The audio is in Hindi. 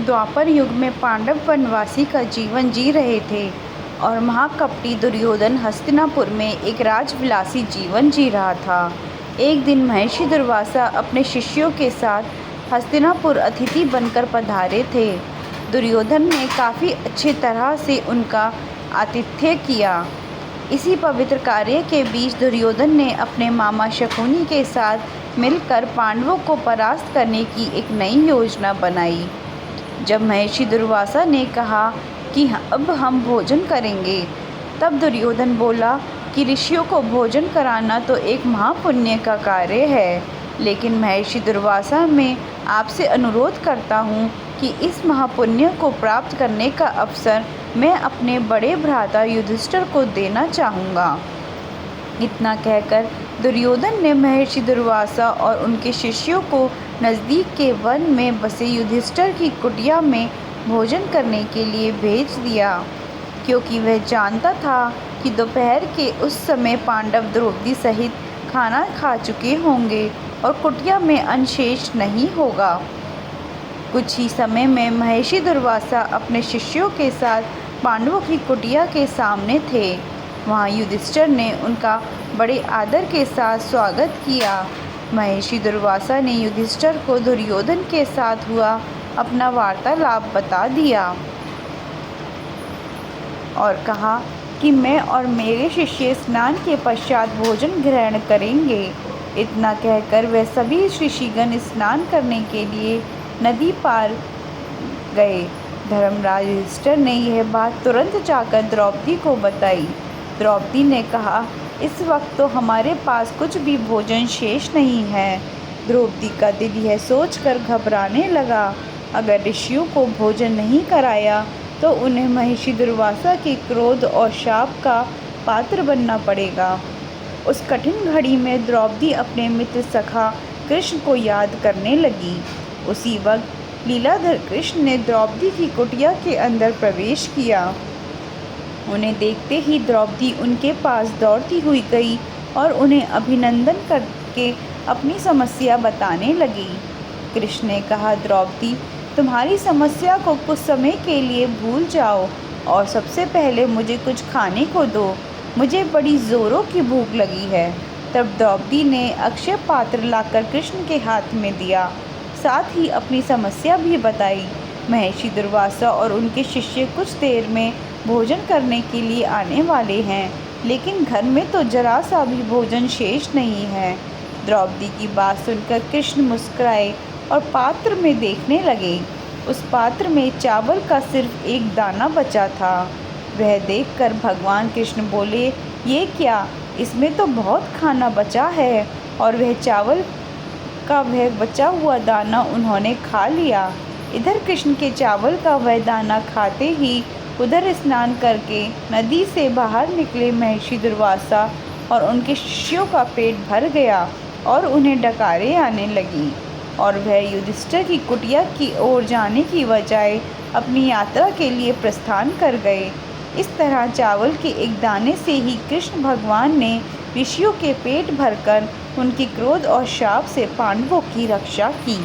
द्वापर युग में पांडव वनवासी का जीवन जी रहे थे और महाकपटी दुर्योधन हस्तिनापुर में एक राजविलासी जीवन जी रहा था। एक दिन महर्षि दुर्वासा अपने शिष्यों के साथ हस्तिनापुर अतिथि बनकर पधारे थे। दुर्योधन ने काफ़ी अच्छी तरह से उनका आतिथ्य किया। इसी पवित्र कार्य के बीच दुर्योधन ने अपने मामा शकुनी के साथ मिलकर पांडवों को परास्त करने की एक नई योजना बनाई। जब महर्षि दुर्वासा ने कहा कि अब हम भोजन करेंगे, तब दुर्योधन बोला कि ऋषियों को भोजन कराना तो एक महापुण्य का कार्य है, लेकिन महर्षि दुर्वासा मैं आपसे अनुरोध करता हूँ कि इस महापुण्य को प्राप्त करने का अवसर मैं अपने बड़े भ्राता युधिष्ठिर को देना चाहूँगा। इतना कहकर दुर्योधन ने महर्षि दुर्वासा और उनके शिष्यों को नज़दीक के वन में बसे युधिष्ठिर की कुटिया में भोजन करने के लिए भेज दिया, क्योंकि वह जानता था कि दोपहर के उस समय पांडव द्रौपदी सहित खाना खा चुके होंगे और कुटिया में अन्न शेष नहीं होगा। कुछ ही समय में महर्षि दुर्वासा अपने शिष्यों के साथ पांडवों की कुटिया के सामने थे। वहाँ युधिष्ठिर ने उनका बड़े आदर के साथ स्वागत किया। महर्षि दुर्वासा ने युधिष्ठिर को दुर्योधन के साथ हुआ अपना वार्तालाप बता दिया और कहा कि मैं और मेरे शिष्य स्नान के पश्चात भोजन ग्रहण करेंगे। इतना कहकर वे सभी ऋषिगण स्नान करने के लिए नदी पार गए। धर्मराज युधिष्ठिर ने यह बात तुरंत जाकर द्रौपदी को बताई। द्रौपदी ने कहा, इस वक्त तो हमारे पास कुछ भी भोजन शेष नहीं है। द्रौपदी का दिल यह सोचकर घबराने लगा, अगर ऋषियों को भोजन नहीं कराया तो उन्हें महर्षि दुर्वासा के क्रोध और शाप का पात्र बनना पड़ेगा। उस कठिन घड़ी में द्रौपदी अपने मित्र सखा कृष्ण को याद करने लगी। उसी वक्त लीलाधर कृष्ण ने द्रौपदी की कुटिया के अंदर प्रवेश किया। उन्हें देखते ही द्रौपदी उनके पास दौड़ती हुई गई और उन्हें अभिनंदन करके अपनी समस्या बताने लगी। कृष्ण ने कहा, द्रौपदी, तुम्हारी समस्या को कुछ समय के लिए भूल जाओ और सबसे पहले मुझे कुछ खाने को दो, मुझे बड़ी ज़ोरों की भूख लगी है। तब द्रौपदी ने अक्षय पात्र लाकर कृष्ण के हाथ में दिया, साथ ही अपनी समस्या भी बताई। महर्षि दुर्वासा और उनके शिष्य कुछ देर में भोजन करने के लिए आने वाले हैं, लेकिन घर में तो जरा सा भी भोजन शेष नहीं है। द्रौपदी की बात सुनकर कृष्ण मुस्कुराए और पात्र में देखने लगे। उस पात्र में चावल का सिर्फ एक दाना बचा था। वह देखकर भगवान कृष्ण बोले, ये क्या, इसमें तो बहुत खाना बचा है। और वह चावल का वह बचा हुआ दाना उन्होंने खा लिया। इधर कृष्ण के चावल का वह दाना खाते ही उधर स्नान करके नदी से बाहर निकले महर्षि दुर्वासा और उनके शिष्यों का पेट भर गया और उन्हें डकारें आने लगी और वह युधिष्ठिर की कुटिया की ओर जाने की बजाय अपनी यात्रा के लिए प्रस्थान कर गए। इस तरह चावल के एक दाने से ही कृष्ण भगवान ने ऋषियों के पेट भरकर उनके क्रोध और शाप से पांडवों की रक्षा की।